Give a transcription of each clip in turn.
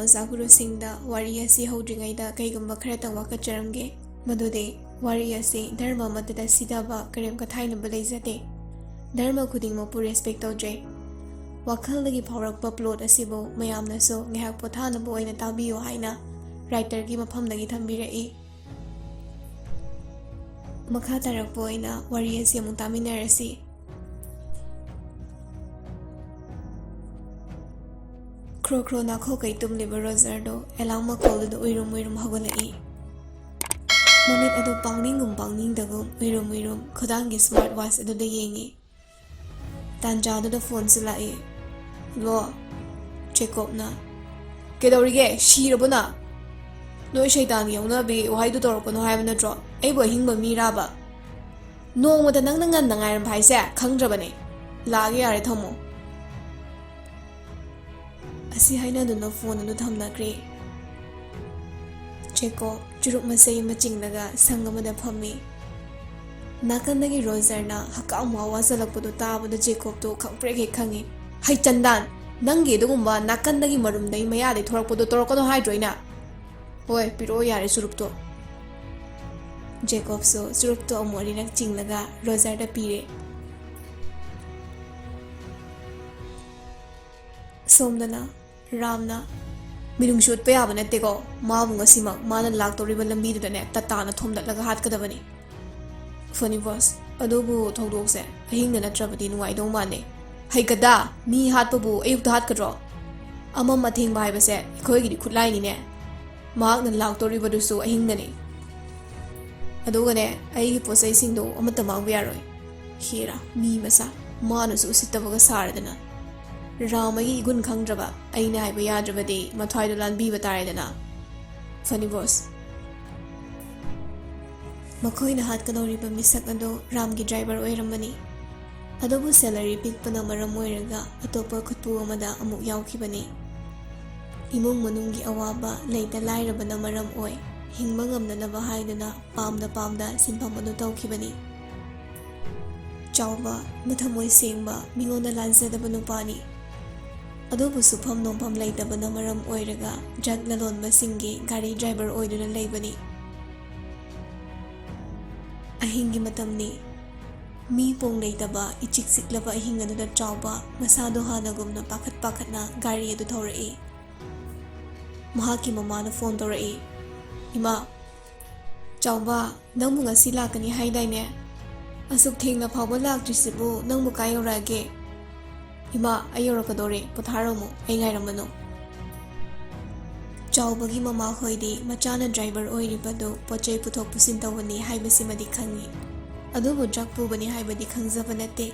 ꯑꯣꯖꯥꯒꯨꯔꯨꯁꯤꯡꯗ ꯋꯥꯔꯤ ꯑꯁꯤ ꯍꯧꯗ꯭ꯔꯤꯉꯩꯗ ꯀꯩꯒꯨꯝꯕ ꯈꯔꯇꯪ ꯋꯥꯀꯠꯆꯔꯝꯒꯦ ꯃꯗꯨꯗꯤ ꯋꯥꯔꯤ ꯑꯁꯤ ꯙꯔꯃ ꯑꯃꯠꯇꯗ ꯁꯤꯗꯕ ꯀꯔꯦꯝ ꯀꯊꯥꯏꯅꯕ ꯂꯩꯖꯗꯦ ꯙꯔꯃ ꯈꯨꯗꯤꯡꯃꯛꯄꯨ ꯔꯦꯁꯄꯦꯛ ꯇꯧꯖꯩ ꯋꯥꯈꯜꯗꯒꯤ ꯐꯥꯎꯔꯛꯄ ꯄ꯭ꯂꯣꯠ ꯑꯁꯤꯕꯨ ꯃꯌꯥꯝꯅꯁꯨ ꯉꯥꯏꯍꯥꯛ ꯄꯣꯊꯥꯅꯕ ꯑꯣꯏꯅ ꯇꯥꯕꯤꯌꯨ ꯍꯥꯏꯅ ꯔꯥꯏꯇꯔꯒꯤ ꯃꯐꯝꯗꯒꯤ ꯊꯝꯕꯤꯔꯛꯏ ꯃꯈꯥ ꯇꯥꯔꯛꯄ ꯑꯣꯏꯅ ꯋꯥꯔꯤ ꯑꯁꯤ ꯑꯃꯨꯛ ꯇꯥꯃꯤꯟꯅꯔꯁꯤ ꯈ꯭ꯔꯣ ꯈ꯭ꯔꯣ ꯅꯥꯈꯣꯛꯀꯩ ꯇꯨꯝꯂꯤꯕ ꯔꯣꯖꯔꯗꯣ ꯑꯦꯂꯥꯔꯝ ꯃꯈꯣꯜꯗꯨꯗ ꯎꯏꯔꯨꯝ ꯎꯏꯔꯨꯝ ꯍꯧꯒꯠꯂꯛꯏ ꯃꯃꯤꯠ ꯑꯗꯨ ꯄꯥꯡꯅꯤꯡꯒꯨꯝ ꯄꯥꯡꯅꯤꯡꯗꯒꯨꯝ ꯎꯏꯔꯨꯝ ꯎꯏꯔꯨꯝ ꯈꯨꯗꯥꯡꯒꯤ ꯁ꯭ꯃꯥꯔꯠ ꯋꯥꯆ ꯑꯗꯨꯗ ꯌꯦꯡꯉꯤ ꯇꯥꯟꯖꯥꯗꯨꯗ ꯐꯣꯟꯁꯨ ꯂꯥꯛꯏ ꯂꯣ ꯆꯦꯀꯣꯞꯅ ꯀꯩꯗꯧꯔꯤꯒꯦ ꯁꯤꯔꯕꯣꯅ ꯅꯣꯏ ꯁꯩꯇꯥꯟꯒꯤ ꯌꯧꯅꯕꯤ ꯋꯥꯍꯩꯗꯨ ꯇꯧꯔꯛꯀꯅꯣ ꯍꯥꯏꯕ ꯅꯠꯇ꯭ꯔꯣ ꯑꯩꯕꯨ ꯑꯍꯤꯡꯕ ꯃꯤꯔꯥꯕ ꯅꯣꯡꯃꯗ ꯅꯪꯅ ꯉꯟꯅ ꯉꯥꯏꯔꯝꯕ ꯍꯥꯏꯁꯦ ꯈꯪꯗ꯭ꯔꯕꯅꯦ ꯂꯥꯛꯑꯒꯦ ꯌꯥꯔꯦ ꯊꯝꯃꯣ ꯑꯁꯤ ꯍꯥꯏꯅꯗꯨꯅ ꯐꯣꯟ ꯑꯗꯨ ꯊꯝꯅꯈ꯭ꯔꯦ ꯆꯦꯀꯣꯞ ꯆꯨꯔꯨꯞ ꯃꯆꯩ ꯑꯃ ꯆꯤꯡꯂꯒ ꯁꯪ ꯑꯃꯗ ꯐꯝꯃꯤ ꯅꯥꯀꯟꯗꯒꯤ ꯔꯣꯖꯔꯅ ꯍꯛꯀꯥꯝ ꯋꯥ ꯋꯥꯖꯜꯂꯛꯄꯗꯨ ꯇꯥꯕꯗ ꯖꯦꯀꯣꯞꯇꯨ ꯈꯪꯄ꯭ꯔꯦꯛ ꯍꯦꯛ ꯈꯪꯉꯤ ꯍꯩ ꯆꯟꯗꯥꯟ ꯅꯪꯒꯤ ꯑꯗꯨꯒꯨꯝꯕ ꯅꯥꯀꯟꯗꯒꯤ ꯃꯔꯨꯝꯗꯩ ꯃꯌꯥꯗꯩ ꯊꯣꯔꯛꯄꯗꯣ ꯇꯧꯔꯛꯀꯅꯣ ꯍꯥꯏꯗ꯭ꯔꯣ ꯑꯩꯅ ꯍꯣꯏ ꯄꯤꯔꯛꯑꯣ ꯌꯥꯔꯦ ꯆꯨꯔꯨꯞꯇꯣ ꯖꯦꯀꯣꯞꯁꯨ ꯆꯨꯔꯨꯞꯇꯣ ꯑꯃꯨꯛ ꯑꯅꯤꯔꯛ ꯆꯤꯡꯂꯒ ꯔꯣꯖꯔꯗ ꯄꯤꯔꯦ ꯁꯣꯝꯗꯅ ꯔꯥꯝꯅ ꯃꯤꯅꯨꯡꯁꯤ ꯎꯠꯄ ꯌꯥꯕ ꯅꯠꯇꯦꯀꯣ ꯃꯥꯕꯨ ꯉꯁꯤꯃꯛ ꯃꯥꯅ ꯂꯥꯛꯇꯧꯔꯤꯕ ꯂꯝꯕꯤꯗꯨꯗꯅꯦ ꯇꯇꯥꯅ ꯊꯣꯝꯗꯠꯂꯒ ꯍꯥꯠꯀꯗꯕꯅꯤ ꯐꯅꯤ ꯕꯣꯁ ꯑꯗꯨꯕꯨ ꯊꯧꯗꯣꯛꯁꯦ ꯑꯍꯤꯡꯗ ꯅꯠꯇ꯭ꯔꯕꯗꯤ ꯅꯨꯡꯉꯥꯏꯗꯧ ꯃꯥꯟꯗꯦ ꯍꯩꯒꯗ ꯃꯤ ꯍꯥꯠꯄꯕꯨ ꯑꯌꯨꯛꯇ ꯍꯥꯠꯀꯗ꯭ꯔꯣ ꯑꯃꯝ ꯑꯊꯦꯡꯕ ꯍꯥꯏꯕꯁꯦ ꯑꯩꯈꯣꯏꯒꯤꯗꯤ ꯈꯨꯠꯂꯥꯏꯅꯤꯅꯦ ꯃꯍꯥꯛꯅ ꯂꯥꯛꯇꯧꯔꯤꯕꯗꯨꯁꯨ ꯑꯍꯤꯡꯗꯅꯤ ꯑꯗꯨꯒꯅꯦ ꯑꯩꯒꯤ ꯄꯣꯠꯆꯩꯁꯤꯡꯗꯣ ꯑꯃꯠꯇ ꯃꯥꯡꯕ ꯌꯥꯔꯣꯏ ꯍꯦꯔꯥ ꯃꯤ ꯃꯆꯥ ꯃꯥꯅꯁꯨ ꯎꯁꯤꯠꯇꯕꯒ ꯁꯥꯔꯗꯅ ꯔꯥꯃꯒꯤ ꯏꯒꯨꯟ ꯈꯪꯗ꯭ꯔꯕ ꯑꯩꯅ ꯍꯥꯏꯕ ꯌꯥꯗ꯭ꯔꯕꯗꯤ ꯃꯊ꯭ꯋꯥꯏꯗꯣ ꯂꯥꯟꯕꯤꯕ ꯇꯥꯔꯦꯗꯅ ꯐꯅꯤ ꯕꯣꯁ ꯃꯈꯣꯏꯅ ꯍꯥꯠꯀꯗꯧꯔꯤꯕ ꯃꯤꯁꯛ ꯑꯗꯨ ꯔꯥꯝꯒꯤ ꯗ꯭ꯔꯥꯏꯚꯔ ꯑꯣꯏꯔꯝꯕꯅꯤ ꯑꯗꯨꯕꯨ ꯁꯦꯂꯔꯤ ꯄꯤꯛꯄꯅ ꯃꯔꯝ ꯑꯣꯏꯔꯒ ꯑꯇꯣꯞꯄ ꯈꯨꯠꯄꯨ ꯑꯃꯗ ꯑꯃꯨꯛ ꯌꯥꯎꯈꯤꯕꯅꯤ ꯏꯃꯨꯡ ꯃꯅꯨꯡꯒꯤ ꯑꯋꯥꯕ ꯂꯩꯇ ꯂꯥꯏꯔꯕꯅ ꯃꯔꯝ ꯑꯣꯏ ꯍꯤꯡꯕ ꯉꯝꯅꯅꯕ ꯍꯥꯏꯗꯨꯅ ꯄꯥꯝꯗ ꯁꯤꯟꯐꯝ ꯑꯗꯨ ꯇꯧꯈꯤꯕꯅꯤ ꯆꯥꯎꯕ ꯃꯊꯃꯣꯏ ꯁꯦꯡꯕ ꯃꯤꯉꯣꯟꯗ ꯂꯥꯟꯖꯗꯕ ꯅꯨꯄꯥꯅꯤ ꯑꯗꯨꯕꯨ ꯁꯨꯐꯝ ꯅꯣꯝꯐꯝ ꯂꯩꯇꯕꯅ ꯃꯔꯝ ꯑꯣꯏꯔꯒ ꯗ꯭ꯔꯒ ꯂꯂꯣꯟꯕꯁꯤꯡꯒꯤ ꯒꯥꯔꯤ ꯗ꯭ꯔꯥꯏꯚꯔ ꯑꯣꯏꯗꯨꯅ ꯂꯩꯕꯅꯤ ꯑꯍꯤꯡꯒꯤ ꯃꯇꯝꯅꯤ ꯃꯤ ꯄꯣꯡ ꯂꯩꯇꯕ ꯏꯆꯤꯛ ꯆꯤꯛꯂꯕ ꯑꯍꯤꯡ ꯑꯗꯨꯗ ꯆꯥꯎꯕ ꯃꯁꯥꯗꯣ ꯍꯥꯟꯅꯒꯨꯝꯅ ꯄꯥꯈꯠꯅ ꯒꯥꯔꯤ ꯑꯗꯨ ꯊꯧꯔꯛꯏ ꯃꯍꯥꯛꯀꯤ ꯃꯃꯥꯅ ꯐꯣꯟ ꯇꯧꯔꯛꯏ ꯏꯃꯥ ꯆꯥꯎꯕ ꯅꯪꯕꯨ ꯉꯁꯤ ꯂꯥꯛꯀꯅꯤ ꯍꯥꯏꯗꯥꯏꯅꯦ ꯑꯁꯨꯛ ꯊꯦꯡꯅ ꯐꯥꯎꯕ ꯂꯥꯛꯇ꯭ꯔꯤꯁꯤꯕꯨ ꯅꯪꯕꯨ ꯀꯥꯏ ꯌꯧꯔꯛꯑꯒꯦ ꯏꯃꯥ ꯑꯩ ꯌꯧꯔꯛꯀꯗꯧꯔꯦ ꯄꯣꯊꯥꯔꯝꯃꯨ ꯑꯩ ꯉꯥꯏꯔꯝꯕꯅꯣ ꯆꯥꯎꯕꯒꯤ ꯃꯃꯥ ꯍꯣꯏꯗꯤ ꯃꯆꯥꯅ ꯗ꯭ꯔꯥꯏꯚꯔ ꯑꯣꯏꯔꯤꯕꯗꯨ ꯄꯣꯠꯆꯩ ꯄꯨꯊꯣꯛ ꯄꯨꯁꯤꯟ ꯇꯧꯕꯅꯤ ꯍꯥꯏꯕꯁꯤꯃꯗꯤ ꯈꯪꯉꯤ ꯑꯗꯨꯕꯨ ꯗ꯭ꯔꯒ ꯄꯨꯕꯅꯤ ꯍꯥꯏꯕꯗꯤ ꯈꯪꯖꯕ ꯅꯠꯇꯦ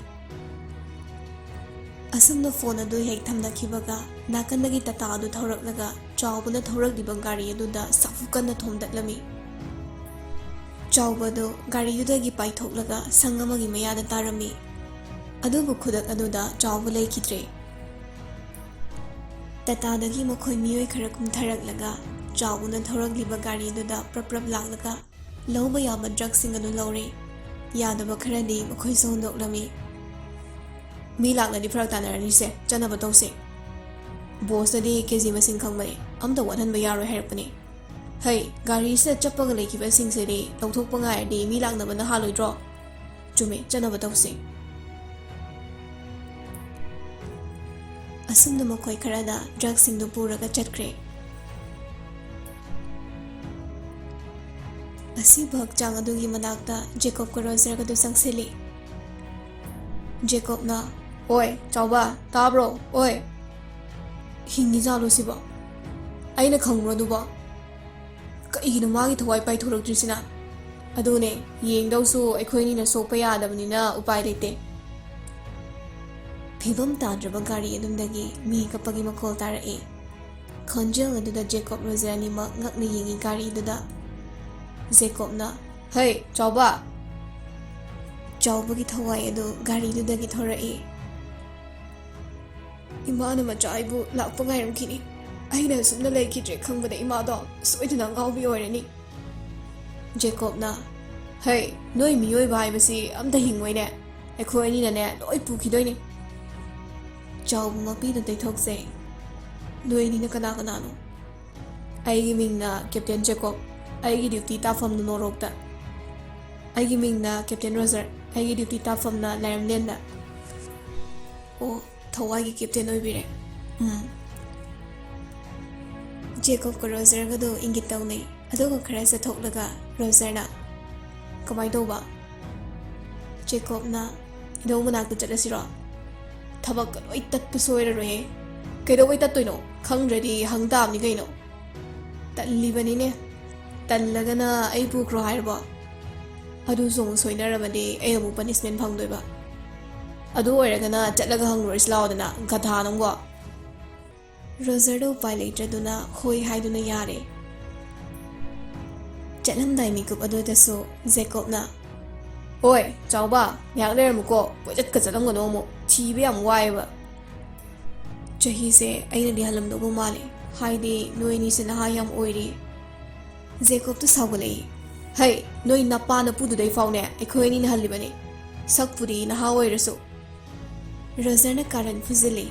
ꯑꯁꯨꯝꯅ ꯐꯣꯟ ꯑꯗꯨ ꯍꯦꯛ ꯊꯝꯅꯈꯤꯕꯒ ꯅꯥꯀꯟꯗꯒꯤ ꯇꯇꯥ ꯑꯗꯨ ꯊꯧꯔꯛꯂꯒ ꯆꯥꯎꯕꯅ ꯊꯧꯔꯛꯂꯤꯕ ꯒꯥꯔꯤ ꯑꯗꯨꯗ ꯁꯥꯐꯨ ꯀꯟꯅ ꯊꯣꯝꯗꯠꯂꯝꯃꯤ ꯆꯥꯎꯕꯗꯨ ꯒꯥꯔꯤꯗꯨꯗꯒꯤ ꯄꯥꯏꯊꯣꯛꯂꯒ ꯁꯪ ꯑꯃꯒꯤ ꯃꯌꯥꯗ ꯇꯥꯔꯝꯃꯤ ꯑꯗꯨꯕꯨ ꯈꯨꯗꯛ ꯑꯗꯨꯗ ꯆꯥꯎꯕ ꯂꯩꯈꯤꯗ꯭ꯔꯦ ꯇꯇꯥꯗꯒꯤ ꯃꯈꯣꯏ ꯃꯤꯑꯣꯏ ꯈꯔ ꯀꯨꯝꯊꯔꯛꯂꯒ ꯆꯥꯎꯕꯅ ꯊꯧꯔꯛꯂꯤꯕ ꯒꯥꯔꯤꯗꯨꯗ ꯄ꯭ꯔꯞ ꯂꯥꯛꯂꯒ ꯂꯧꯕ ꯌꯥꯕ ꯗ꯭ꯔꯒꯁꯤꯡ ꯑꯗꯨ ꯂꯧꯔꯦ ꯌꯥꯗꯕ ꯈꯔꯗꯤ ꯃꯈꯣꯏꯁꯨ ꯍꯨꯟꯗꯣꯛꯂꯝꯃꯤ ꯃꯤ ꯂꯥꯛꯂꯗꯤ ꯐꯔꯛ ꯇꯥꯅꯔꯅꯤꯁꯦ ꯆꯠꯅꯕ ꯇꯧꯁꯦ ꯕꯣꯁꯅꯗꯤ ꯀꯦꯖꯤ ꯃꯁꯤꯡ ꯈꯪꯕꯅꯦ ꯑꯝꯇ ꯋꯥꯠꯍꯟꯕ ꯌꯥꯔꯣꯏ ꯍꯥꯏꯔꯛꯄꯅꯦ ꯍꯩ ꯒꯥꯔꯤꯁꯤꯗ ꯆꯞꯄꯒ ꯂꯩꯈꯤꯕꯁꯤꯡꯁꯤꯗꯤ ꯂꯧꯊꯣꯛꯄ ꯉꯥꯏꯔꯗꯤ ꯃꯤ ꯂꯥꯛꯅꯕꯅ ꯍꯥꯜꯂꯣꯏꯗ꯭ꯔꯣ ꯆꯨꯝꯃꯦ ꯆꯠꯅꯕ ꯇꯧꯁꯦ ꯑꯁꯨꯝꯅ ꯃꯈꯣꯏ ꯈꯔꯅ ꯗ꯭ꯔꯒꯁꯤꯡꯗꯨ ꯄꯨꯔꯒ ꯆꯠꯈ꯭ꯔꯦ ꯑꯁꯤꯕ ꯍꯛꯆꯥꯡ ꯑꯗꯨꯒꯤ ꯃꯅꯥꯛꯇ ꯖꯦꯀꯣꯕꯀ ꯔꯣꯖꯔꯒꯗꯨ ꯆꯪꯁꯤꯜꯂꯤ ꯖꯦꯀꯣꯕꯅ ꯑꯣꯏ ꯆꯥꯎꯕ ꯇꯥꯕ꯭ꯔꯣ ꯑꯣꯏ ꯍꯤꯡꯉꯤꯖꯥꯠꯂꯣ ꯁꯤꯕꯣ ꯑꯩꯅ ꯈꯪꯕ꯭ꯔꯣ ꯑꯗꯨꯕꯣ ꯀꯩꯒꯤꯅꯣ ꯃꯥꯒꯤ ꯊꯋꯥꯏ ꯄꯥꯏꯊꯣꯔꯛꯇ꯭ꯔꯤꯁꯤꯅ ꯑꯗꯨꯅꯦ ꯌꯦꯡꯗꯧꯁꯨ ꯑꯩꯈꯣꯏꯅꯤꯅ ꯁꯣꯛꯄ ꯌꯥꯗꯕꯅꯤꯅ ꯎꯄꯥꯏ ꯂꯩꯇꯦ ꯐꯤꯕꯝ ꯇꯥꯗ꯭ꯔꯕ ꯒꯥꯔꯤ ꯑꯗꯨꯗꯒꯤ ꯃꯤ ꯀꯞꯄꯒꯤ ꯃꯈꯣꯜ ꯇꯥꯔꯛꯏ ꯈꯣꯟꯖꯦꯜ ꯑꯗꯨꯗ ꯖꯦꯀꯣꯕ ꯔꯣꯖꯔ ꯑꯅꯤꯃꯛ ꯉꯛꯅ ꯌꯦꯡꯉꯤ ꯒꯥꯔꯤꯗꯨꯗ ꯖꯦꯀꯣꯕꯅ ꯍꯩ ꯆꯥꯎꯕ ꯆꯥꯎꯕꯒꯤ ꯊꯋꯥꯏ ꯑꯗꯨ ꯒꯥꯔꯤꯗꯨꯗꯒꯤ ꯊꯣꯔꯛꯏ ꯏꯃꯥꯅ ꯃꯆꯥ ꯑꯩꯕꯨ ꯂꯥꯛꯄ ꯉꯥꯏꯔꯝꯈꯤꯅꯤ ꯑꯩꯅ ꯑꯁꯨꯝꯅ ꯂꯩꯈꯤꯗ꯭ꯔꯦ ꯈꯪꯕꯗ ꯏꯃꯥꯗꯣ ꯁꯣꯏꯗꯅ ꯑꯉꯥꯎꯕꯤ ꯑꯣꯏꯔꯅꯤ ꯖꯦꯀꯣꯕꯅ ꯍꯩ ꯅꯣꯏ ꯃꯤꯑꯣꯏꯕ ꯍꯥꯏꯕꯁꯤ ꯑꯝꯇ ꯍꯤꯡꯉꯣꯏꯅꯦ ꯑꯩꯈꯣꯏ ꯑꯅꯤꯅꯅꯦ ꯂꯣꯏ ꯄꯨꯈꯤꯗꯣꯏꯅꯤ ꯆꯥꯎꯕ ꯃꯄꯤꯗꯨ ꯇꯩꯊꯣꯛꯆꯩ ꯅꯣꯏ ꯑꯅꯤꯅ ꯀꯅꯥ ꯀꯅꯥꯅꯣ ꯑꯩꯒꯤ ꯃꯤꯡꯅ ꯀꯦꯞꯇꯦꯟ ꯖꯦꯀꯣꯕ ꯑꯩꯒꯤ ꯗ꯭ꯌꯨꯇꯤ ꯇꯥꯐꯝꯅ ꯅꯣꯔꯣꯛꯇ ꯑꯩꯒꯤ ꯃꯤꯡꯅ ꯀꯦꯞꯇꯦꯟ ꯔꯣꯖꯔ ꯑꯩꯒꯤ ꯗ꯭ꯌꯨꯇꯤ ꯇꯥꯐꯝꯅ ꯂꯥꯏꯔꯝꯂꯦꯟꯗ ꯑꯣ ꯊꯋꯥꯏꯒꯤ ꯀꯦꯞꯇꯦꯟ ꯑꯣꯏꯕꯤꯔꯦ ꯖꯦꯀꯣꯕꯀ ꯔꯣꯖꯔꯒꯗꯣ ꯏꯪꯒꯤꯠ ꯇꯧꯅꯩ ꯑꯗꯨꯒ ꯈꯔ ꯆꯠꯊꯣꯛꯂꯒ ꯔꯣꯖꯔꯅ ꯀꯃꯥꯏꯅ ꯇꯧꯕ ꯖꯦꯀꯣꯕꯅ ꯏꯙꯧ ꯃꯅꯥꯛꯇ ꯆꯠꯂꯁꯤꯔꯣ ꯊꯕꯛꯀ ꯂꯣꯏ ꯇꯠꯄ ꯁꯣꯏꯔꯔꯣꯏꯍꯦ ꯀꯩꯗꯧꯕꯩ ꯇꯠꯇꯣꯏꯅꯣ ꯈꯪꯗ꯭ꯔꯗꯤ ꯍꯪ ꯇꯥꯕꯅꯤ ꯀꯩꯅꯣ ꯇꯜꯂꯤꯕꯅꯤꯅꯦ ꯇꯜꯂꯒꯅ ꯑꯩ ꯄꯨꯈ꯭ꯔꯣ ꯍꯥꯏꯔꯕꯣ ꯑꯗꯨꯁꯨ ꯑꯃꯨꯛ ꯁꯣꯏꯅꯔꯕꯗꯤ ꯑꯩ ꯑꯃꯨꯛ ꯄꯅꯤꯁꯃꯦꯟ ꯐꯪꯗꯣꯏꯕ ꯑꯗꯨ ꯑꯣꯏꯔꯒꯅ ꯆꯠꯂꯒ ꯍꯪꯂꯨꯔꯁꯤ ꯂꯥꯎꯗꯅ ꯒꯙꯥ ꯅꯪꯕꯣ ꯔꯣꯖꯔꯗ ꯎꯄꯥꯏ ꯂꯩꯇ꯭ꯔꯗꯨꯅ ꯍꯣꯏ ꯍꯥꯏꯗꯨꯅ ꯌꯥꯔꯦ ꯆꯠꯂꯝꯗꯥꯏ ꯃꯤꯀꯨꯞ ꯑꯗꯨꯗꯁꯨ ꯖꯦꯀꯣꯕꯅ ꯍꯣꯏ ꯆꯥꯎꯕ ꯉꯥꯏꯍꯥꯛ ꯂꯩꯔꯝꯃꯨꯀꯣ ꯀꯣꯏꯆꯠꯀ ꯆꯠꯂꯝꯒꯅꯣ ꯑꯃꯨꯛ ꯊꯤꯕ ꯌꯥꯝ ꯋꯥꯏꯑꯦꯕ ꯆꯍꯤꯁꯦ ꯑꯩꯅꯗꯤ ꯍꯜꯂꯝꯗꯧꯕ ꯃꯥꯜꯂꯦ ꯍꯥꯏꯗꯤ ꯅꯣꯏ ꯑꯅꯤꯁꯦ ꯅꯍꯥ ꯌꯥꯝ ꯑꯣꯏꯔꯤ ꯖꯦꯀꯣꯕꯇꯨ ꯁꯥꯎꯒꯠꯂꯛꯏ ꯍꯩ ꯅꯣꯏ ꯅꯄꯥ ꯅꯄꯨꯗꯨꯗꯩ ꯐꯥꯎꯅꯦ ꯑꯩꯈꯣꯏ ꯑꯅꯤꯅ ꯍꯜꯂꯤꯕꯅꯤ ꯁꯛꯄꯨꯗꯤ ꯅꯍꯥ ꯑꯣꯏꯔꯁꯨ ꯔꯣꯖꯔꯅ ꯀꯥꯔꯟ ꯐꯨꯖꯤꯜꯂꯤ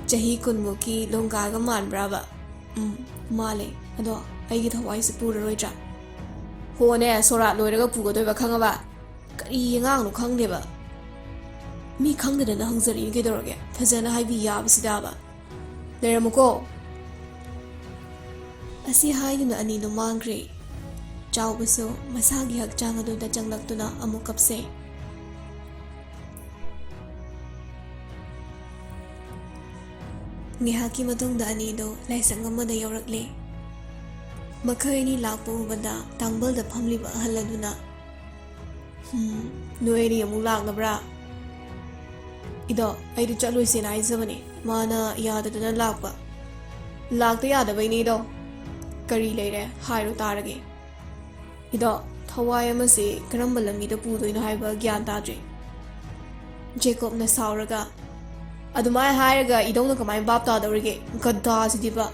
ꯆꯍꯤ 10ꯃꯨꯛꯀꯤ ꯂꯣꯡꯒꯥꯒ ꯃꯥꯟꯕ꯭ꯔꯥꯕ ꯃꯥꯜꯂꯦ ꯑꯗꯣ ꯑꯩꯒꯤ ꯊꯋꯥꯏꯁꯦ ꯄꯨꯔꯔꯣꯏꯗ꯭ꯔꯥ ꯍꯣꯅꯦ ꯁꯣꯔꯥꯠ ꯂꯣꯏꯔꯒ ꯄꯨꯒꯗꯣꯏꯕ ꯈꯪꯉꯕ ꯀꯔꯤ ꯑꯉꯥꯡꯅꯣ ꯈꯪꯗꯦꯕ ꯃꯤ ꯈꯪꯗꯗꯅ ꯍꯪꯖꯔꯤꯅꯤ ꯀꯩꯗꯧꯔꯒꯦ ꯐꯖꯅ ꯍꯥꯏꯕꯤ ꯌꯥꯕꯁꯤꯗꯥꯕ ꯂꯩꯔꯝꯃꯨꯀꯣ ꯑꯁꯤ ꯍꯥꯏꯗꯨꯅ ꯑꯅꯤꯗꯣ ꯃꯥꯡꯈ꯭ꯔꯦ ꯆꯥꯎꯕꯁꯨ ꯃꯁꯥꯒꯤ ꯍꯛꯆꯥꯡ ꯑꯗꯨꯗ ꯆꯪꯂꯛꯇꯨꯅ ꯑꯃꯨꯛ ꯀꯞꯁꯩ ꯉꯥꯏꯍꯥꯛꯀꯤ ꯃꯇꯨꯡꯗ ꯑꯅꯤꯗꯣ ꯂꯥꯏꯁꯪ ꯑꯃꯗ ꯌꯧꯔꯛꯂꯦ ꯃꯈꯣꯏ ꯑꯅꯤ ꯂꯥꯛꯄ ꯎꯕꯗ ꯇꯥꯡꯕꯜꯗ ꯐꯝꯂꯤꯕ ꯑꯍꯜ ꯑꯗꯨꯅ ꯅꯣꯏ ꯑꯅꯤ ꯑꯃꯨꯛ ꯂꯥꯛꯅꯕ꯭ꯔꯥ ꯏꯗꯣ ꯑꯩꯗꯤ ꯆꯠꯂꯣꯏꯁꯦꯅ ꯍꯥꯏꯖꯕꯅꯦ ꯃꯥꯅ ꯌꯥꯗꯗꯅ ꯂꯥꯛꯇ ꯌꯥꯗꯕꯩꯅꯦ ꯏꯗꯣ ꯀꯔꯤ ꯂꯩꯔꯦ ꯍꯥꯏꯔꯣ ꯇꯥꯔꯒꯦ ꯏꯗꯣ ꯊꯋꯥꯏ ꯑꯃꯁꯦ ꯀꯔꯝꯕ ꯂꯝꯕꯤꯗ ꯄꯨꯗꯣꯏꯅꯣ ꯍꯥꯏꯕ ꯒ꯭ꯌꯥꯟ ꯇꯥꯗ꯭ꯔꯦ ꯖꯦꯀꯣꯕꯅ ꯁꯥꯎꯔꯒ ꯑꯗꯨꯃꯥꯏꯅ ꯍꯥꯏꯔꯒ ꯏꯗꯧꯅ ꯀꯃꯥꯏꯅ ꯚꯥꯞ ꯇꯥꯗꯧꯔꯤꯒꯦ ꯒꯙꯥꯁꯤꯗꯤꯕ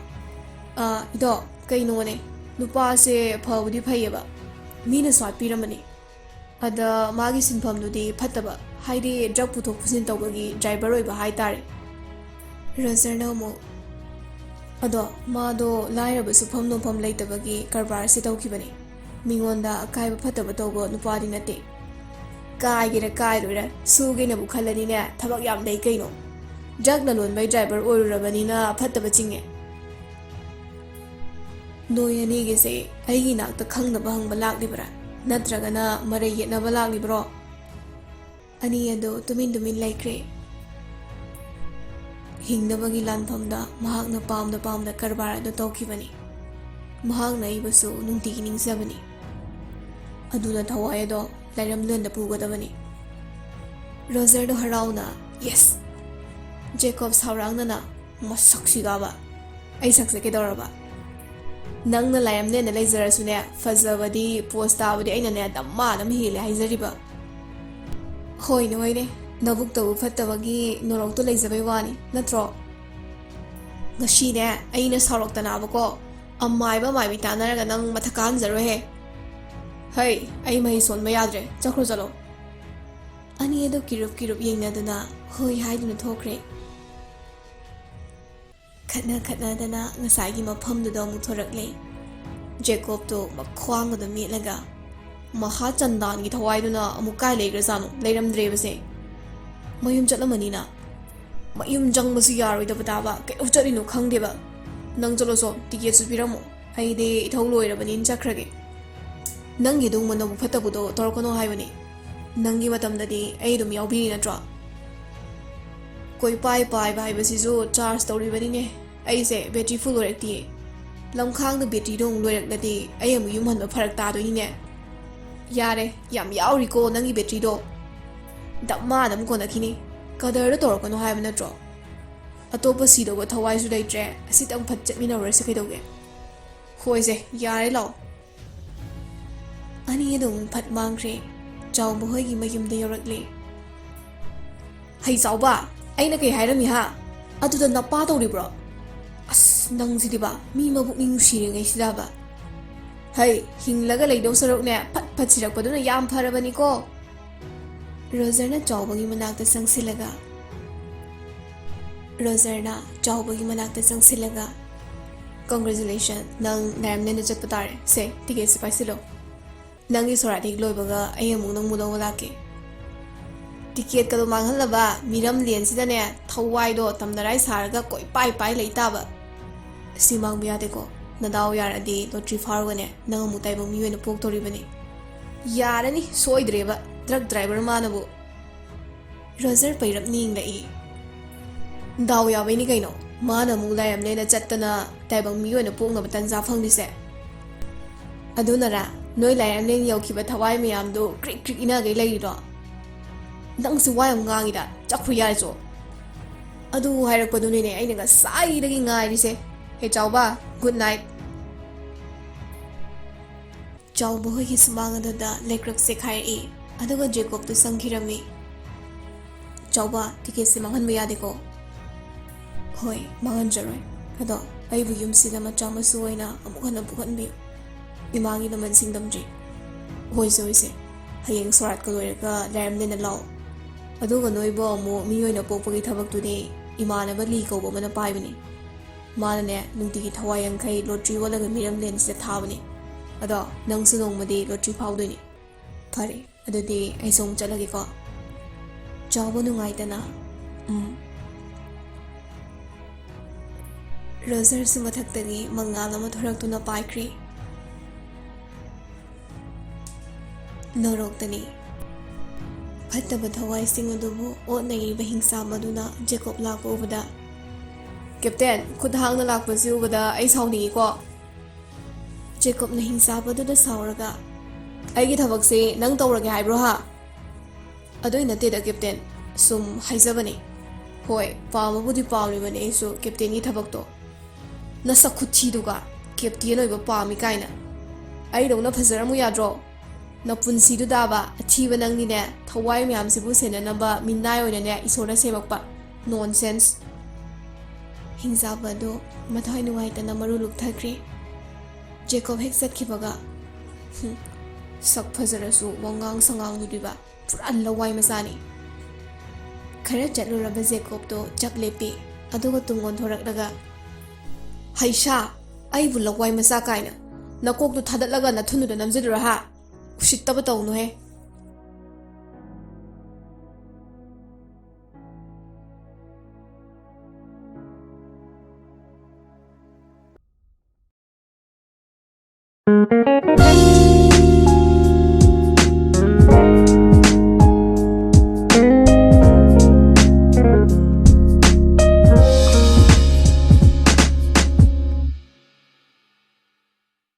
ꯏꯗꯣ ꯀꯩꯅꯣꯅꯦ ꯅꯨꯄꯥꯁꯦ ꯐꯕꯨꯗꯤ ꯐꯩꯌꯦꯕ ꯃꯤꯅꯁꯨ ꯍꯥꯠꯄꯤꯔꯝꯕꯅꯤ ꯑꯗ ꯃꯥꯒꯤ ꯁꯤꯟꯐꯝꯗꯨꯗꯤ ꯐꯠꯇꯕ ꯍꯥꯏꯗꯤ ꯗ꯭ꯔꯒ ꯄꯨꯊꯣꯛ ꯄꯨꯁꯤꯟ ꯇꯧꯕꯒꯤ ꯗ꯭ꯔꯥꯏꯚꯔ ꯑꯣꯏꯕ ꯍꯥꯏꯇꯥꯔꯦ ꯔꯣꯖꯔꯅ ꯑꯃꯨꯛ ꯑꯗꯣ ꯃꯥꯗꯣ ꯂꯥꯏꯔꯕ ꯁꯨꯐꯝ ꯅꯣꯝꯐꯝ ꯂꯩꯇꯕꯒꯤ ꯀꯔꯕꯥꯔꯁꯦ ꯇꯧꯈꯤꯕꯅꯤ ꯃꯤꯉꯣꯟꯗ ꯑꯀꯥꯏꯕ ꯐꯠꯇꯕ ꯇꯧꯕ ꯅꯨꯄꯥꯗꯤ ꯅꯠꯇꯦ ꯀꯥꯏꯒꯦꯔ ꯀꯥꯏꯔꯣꯏꯔ ꯁꯨꯒꯦꯅꯕꯨ ꯈꯜꯂꯅꯤꯅꯦ ꯊꯕꯛ ꯌꯥꯝ ꯂꯩ ꯀꯩꯅꯣ ꯗ꯭ꯔꯒꯅ ꯂꯣꯟꯕꯩ ꯗ꯭ꯔꯥꯏꯚꯔ ꯑꯣꯏꯔꯨꯔꯕꯅꯤꯅ ꯐꯠꯇꯕ ꯆꯤꯡꯉꯦ ꯅꯣꯏ ꯑꯅꯤꯒꯤꯁꯦ ꯑꯩꯒꯤ ꯅꯥꯛꯇ ꯈꯪꯅꯕ ꯍꯪꯕ ꯂꯥꯛꯂꯤꯕ꯭ꯔꯥ ꯅꯠꯇ꯭ꯔꯒꯅ ꯃꯔꯩ ꯌꯦꯠꯅꯕ ꯂꯥꯛꯂꯤꯕ꯭ꯔꯣ ꯑꯅꯤ ꯑꯗꯨ ꯇꯨꯃꯤꯟ ꯇꯨꯃꯤꯟ ꯂꯩꯈ꯭ꯔꯦ ꯍꯤꯡꯅꯕꯒꯤ ꯂꯥꯟꯐꯝꯗ ꯃꯍꯥꯛꯅ ꯄꯥꯝꯅ ꯀꯔꯕꯥꯔ ꯑꯗꯨ ꯇꯧꯈꯤꯕꯅꯤ ꯃꯍꯥꯛꯅ ꯑꯩꯕꯨꯁꯨ ꯅꯨꯡꯇꯤꯒꯤ ꯅꯤꯡꯖꯕꯅꯤ ꯑꯗꯨꯅ ꯊꯋꯥꯏ ꯑꯗꯣ ꯂꯥꯏꯔꯝꯂꯦꯟꯗ ꯄꯨꯒꯗꯕꯅꯤ ꯔꯣꯖꯔꯗꯣ ꯍꯔꯥꯎꯅ ꯌꯦꯁ ꯖꯦꯀꯣꯕ ꯁꯥꯎꯔꯥꯡꯅꯅ ꯃꯁꯛꯁꯤꯒꯕ ꯑꯩ ꯁꯛꯁꯦ ꯀꯩꯗꯧꯔꯕ ꯅꯪꯅ ꯂꯥꯏꯔꯝꯂꯦꯟꯗ ꯂꯩꯖꯔꯁꯨꯅꯦ ꯐꯖꯕꯗꯤ ꯄꯣꯁ ꯇꯥꯕꯗꯤ ꯑꯩꯅꯅꯦ ꯗꯝꯃꯥꯗ ꯍꯦꯜꯂꯦ ꯍꯥꯏꯖꯔꯤꯕ ꯍꯣꯏꯅꯦ ꯅꯕꯨꯛꯇꯕꯨ ꯐꯠꯇꯕꯒꯤ ꯅꯣꯔꯣꯛꯇꯣ ꯂꯩꯖꯕꯩ ꯋꯥꯅꯤ ꯅꯠꯇ꯭ꯔꯣ ꯉꯁꯤꯅꯦ ꯑꯩꯅ ꯁꯥꯎꯔꯛꯇꯅꯕꯀꯣ ꯑꯃꯥꯏꯕ ꯃꯥꯏꯕꯤ ꯇꯥꯟꯅꯔꯒ ꯅꯪ ꯃꯊꯛ ꯀꯥꯍꯟꯖꯔꯣꯏꯍꯦ ꯍꯩ ꯑꯩ ꯃꯍꯩ ꯁꯣꯟꯕ ꯌꯥꯗ꯭ꯔꯦ ꯆꯠꯈ꯭ꯔꯣ ꯆꯠꯂꯣ ꯑꯅꯤ ꯑꯗꯨ ꯀꯤꯔꯨꯞ ꯌꯦꯡꯅꯗꯨꯅ ꯍꯣꯏ ꯍꯥꯏꯗꯨꯅ ꯊꯣꯛꯈ꯭ꯔꯦ ꯈꯠꯅꯗꯅ ꯉꯁꯥꯏꯒꯤ ꯃꯐꯝꯗꯨꯗ ꯑꯃꯨꯛ ꯊꯣꯔꯛꯂꯦ ꯖꯦꯀꯣꯕꯇꯣ ꯃꯈ꯭ꯋꯥꯡꯒꯗ ꯃꯦꯠꯂꯒ ꯃꯍꯥꯆꯟꯗꯥꯟꯒꯤ ꯊꯋꯥꯏꯗꯨꯅ ꯑꯃꯨꯛ ꯀꯥꯏ ꯂꯩꯈ꯭ꯔꯖꯥꯠꯅꯣ ꯂꯩꯔꯝꯗ꯭ꯔꯦꯕꯁꯦ ꯃꯌꯨꯝ ꯆꯠꯂꯝꯃꯅꯤꯅ ꯃꯌꯨꯝ ꯆꯪꯕꯁꯨ ꯌꯥꯔꯣꯏꯗꯕ ꯇꯥꯕ ꯀꯩꯗꯧ ꯆꯠꯂꯤꯅꯣ ꯈꯪꯗꯦꯕ ꯅꯪ ꯆꯠꯂꯣꯁꯣ ꯇꯤꯀꯦꯠꯁꯨ ꯄꯤꯔꯝꯃꯣ ꯑꯩꯗꯤ ꯏꯊꯧ ꯂꯣꯏꯔꯕꯅꯤꯅ ꯆꯠꯈ꯭ꯔꯒꯦ ꯅꯪꯒꯤ ꯑꯗꯨꯒꯨꯝꯕ ꯅꯕꯨꯛ ꯐꯠꯇꯕꯗꯣ ꯇꯧꯔꯛꯀꯅꯣ ꯍꯥꯏꯕꯅꯤ ꯅꯪꯒꯤ ꯃꯇꯝꯗꯗꯤ ꯑꯩ ꯑꯗꯨꯝ ꯌꯥꯎꯕꯤꯔꯤ ꯅꯠꯇ꯭ꯔꯣ ꯀꯣꯏꯄꯥꯏ ꯄꯥꯏꯕ ꯍꯥꯏꯕꯁꯤꯁꯨ ꯆꯥꯔꯖ ꯇꯧꯔꯤꯕꯅꯤꯅꯦ ꯑꯩꯁꯦ ꯕꯦꯇ꯭ꯔꯤ ꯐꯨꯜ ꯑꯣꯏꯔꯛꯇꯤꯌꯦ ꯂꯝꯈꯥꯡꯗ ꯕꯦꯇ꯭ꯔꯤꯗꯣ ꯑꯃꯨꯛ ꯂꯣꯏꯔꯛꯂꯗꯤ ꯑꯩ ꯑꯃꯨꯛ ꯌꯨꯝ ꯍꯟꯕ ꯐꯔꯛ ꯇꯥꯗꯣꯏꯅꯤꯅꯦ ꯌꯥꯔꯦ ꯌꯥꯝ ꯌꯥꯎꯔꯤꯀꯣ ꯅꯪꯒꯤ ꯕꯦꯇ꯭ꯔꯤꯗꯣ ꯗꯞꯃꯥꯗ ꯑꯃꯨꯛ ꯀꯣꯟꯅꯈꯤꯅꯤ ꯀꯗꯔꯗꯣ ꯇꯧꯔꯛꯀꯅꯣ ꯍꯥꯏꯕ ꯅꯠꯇ꯭ꯔꯣ ꯑꯇꯣꯞꯄ ꯁꯤꯗꯧꯕ ꯊꯋꯥꯏꯁꯨ ꯂꯩꯇ꯭ꯔꯦ ꯑꯁꯤꯇꯪ ꯐꯠ ꯆꯠꯃꯤꯟꯅꯔꯨꯔꯁꯤ ꯀꯩꯗꯧꯒꯦ ꯍꯣꯏꯁꯦ ꯌꯥꯔꯦ ꯂꯥꯛꯑꯣ ꯑꯅꯤ ꯑꯗꯨ ꯑꯃꯨꯛ ꯐꯠ ꯃꯥꯡꯈ꯭ꯔꯦ ꯆꯥꯎꯕ ꯍꯣꯏꯒꯤ ꯃꯌꯨꯝꯗ ꯌꯧꯔꯛꯂꯦ ꯍꯩ ꯆꯥꯎꯕ ꯑꯩꯅ ꯀꯩ ꯍꯥꯏꯔꯝꯃꯤ ꯍꯥ ꯑꯗꯨꯗ ꯅꯄꯥ ꯇꯧꯔꯤꯕ꯭ꯔꯣ ꯑꯁ ꯅꯪꯁꯤꯗꯤꯕ ꯃꯤ ꯃꯕꯨꯛꯅꯤꯡ ꯅꯨꯡꯁꯤꯔꯤꯉꯩꯁꯤꯗꯕ ꯍꯩ ꯍꯤꯡꯂꯒ ꯂꯩꯗꯧ ꯁꯔꯨꯛꯅꯦ ꯐꯠ ꯁꯤꯔꯛꯄꯗꯨꯅ ꯌꯥꯝ ꯐꯔꯕꯅꯤꯀꯣ ꯔꯣꯖꯔꯅ ꯆꯥꯎꯕꯒꯤ ꯃꯅꯥꯛꯇ ꯆꯪꯁꯤꯜꯂꯒ Congratulations, nang naramne na chat patare. Se, ticket si paisilo. Nangi sorati gloibaga ayamung nang mudaw walake. Ticket ka lumang halaba, miram lian sida ne, thawai do tamdarai saraga koi pai pai leitaba. Simang biyate ko, nadaw yaradi lottery farwane nang amutay bang miyo na poktori bani. Yarani, soy dreba, truck driver manabu. Roger pairap ning lai. Daw yawe ni kaino, mana mulay amne na chatta na taibang miyo na pok na batanza phang ni se. Adunara, noy lai amne yaw kiba thawai mayam do krik krik ina gay lai ro. Nang si wayam ngangi da, chakfu yari so. Adu hayrak pa dunine ay nga sai lagi ngay ni se. Hey Chao ba, good night. Chao ba hoy kismang da lekrak se khair e. Aduga Jacob to sangkirami. Chao ba, tiket si mangan mayade ko. Hoy, mangan jaroy. Ado, ay bu yum sila machama suway na amukan na bukan biyo. Imangi naman singdamji. Hoy se. Hayeng sorat ka loy ka laram din na law. Aduga noy ba mo miyoy na pokpagi tabag today. Imana ba liko ba manapay bini. Mana ne nungtigi thawayang kay lottery wala ga miram len sa thabani. Ado, nang sunong madi lottery pawdo ni. Pare, ado di ay song chalagi ko. Chawbo nungay ta na. Roger sumathagtagi mangala mathurak to na paikri. Noroktani. Phattaba thawai sing adubu o nairiba hingsa maduna Jacob lako ubada. Captain, khudhang na lakpa si ubada ay sawningi ko. Jacob na hingsa baduda sawraga. Ay githabag si nang tawrage haibro ha. Adoy nate da Captain, sum haizabani. Hoy, paamabudi paamribani isu Captain gi thabag to. Nasa khuthi duga, Captain oiba paami kaina. Ay dawna phazaramu yadro. Na punsi du daba, achiba nang ni ne, thawai miyam sibu senanaba minnay oina ne isora semakpa. Nonsense. Hingzaba do mathay nuwaita na maruluk thakri. Jacob hek satkibaga. Sak phazarasu wangang sangang nudiba. Puran laway masani. Khara chatluraba Jacob do chak lepi. Aduga tungon thorak laga. Haisha, ay bu laway masa kaina. Nakok do thadat laga na thunu da namzidura ha. Usittaba tawno he.